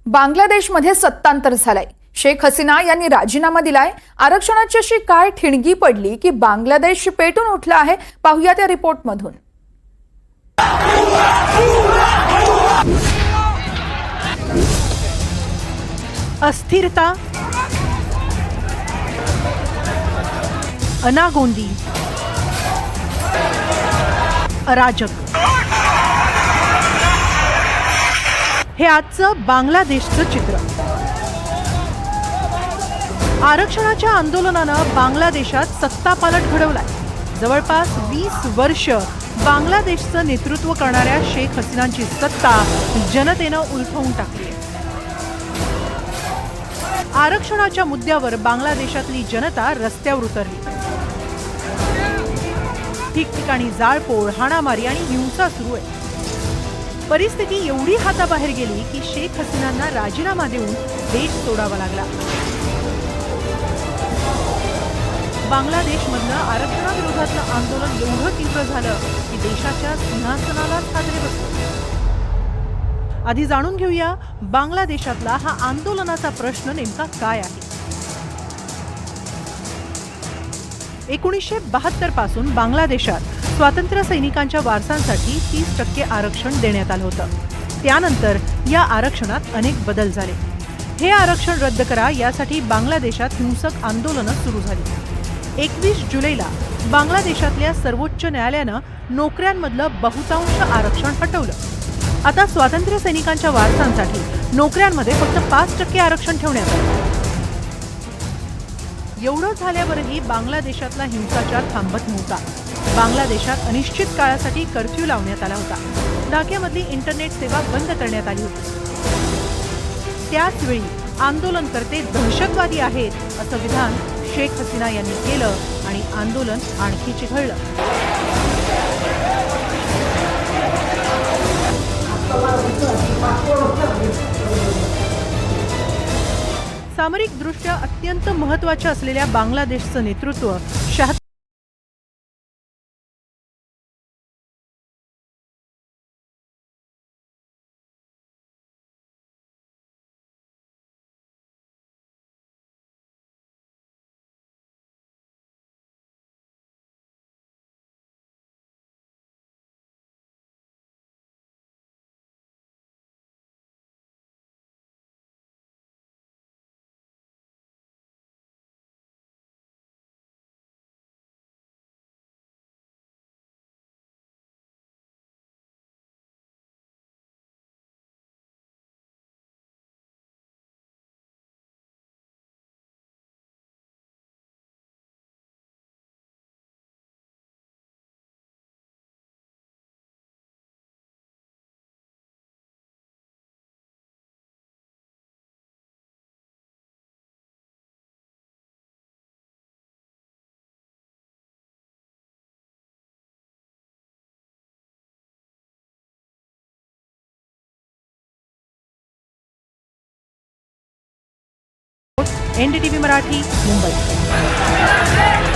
बांगलादेशमध्ये सत्तांतर झालंय। शेख हसीना यांनी राजीनामा दिलाय। आरक्षणाची अशी काय ठिणगी पडली की बांगलादेश पेटून उठला आहे, पाहूया त्या रिपोर्टमधून। अस्थिरता, अनागोंदी, अराजक, हे आजचं बांगलादेशचं चित्र। आरक्षणाच्या आंदोलनानं बांगलादेशात सत्तापालट घडवलाय। जवळपास 20 वर्ष बांगलादेशचं नेतृत्व करणाऱ्या शेख हसीनांची सत्ता जनतेनं उलथवून टाकली आहे। आरक्षणाच्या मुद्द्यावर बांगलादेशातली जनता रस्त्यावर उतरली। ठिकठिकाणी जाळपोळ, हाणामारी आणि हिंसा सुरू आहे। परिस्थिती एवढी हाताबाहेर गेली की शेख हसीनांना राजीनामा देऊन देश सोडावा लागला। बांगलादेशमधलं आरक्षणाविरोधातलं आंदोलन एवढं तीव्र झालं की देशाच्या सिंहासनालाच हादरे बसले। आधी जाणून घेऊया बांगलादेशातला हा आंदोलनाचा प्रश्न नेमका काय आहे। 1972 पासून बांगलादेशात स्वातंत्र्य सैनिकांच्या वारसांसाठी 30% आरक्षण देण्यात आलं होतं। त्यानंतर या आरक्षणात अनेक बदल झाले। हे आरक्षण रद्द करा यासाठी बांगलादेशात हिंसक आंदोलनं सुरू झाली। 21 जुलैला बांगलादेशातल्या सर्वोच्च न्यायालयानं नोकऱ्यांमधलं बहुतांश आरक्षण हटवलं। आता स्वातंत्र्य सैनिकांच्या वारसांसाठी नोकऱ्यांमध्ये फक्त 5% आरक्षण ठेवण्यात आलं। एवढं झाल्यावरही बांगलादेशातला हिंसाचार थांबत नव्हता। बांगलादेशात अनिश्चित काळासाठी कर्फ्यू लावण्यात आला होता। ढाक्यामधली इंटरनेट सेवा बंद करण्यात आली होती। त्याच वेळी आंदोलनकर्ते दहशतवादी आहेत असं विधान शेख हसीना यांनी केलं आणि आंदोलन आणखी चिघळलं। सामरिकदृष्ट्या अत्यंत महत्त्वाच्या असलेल्या बांगलादेशचं नेतृत्व NDTV मराठी, मुंबई।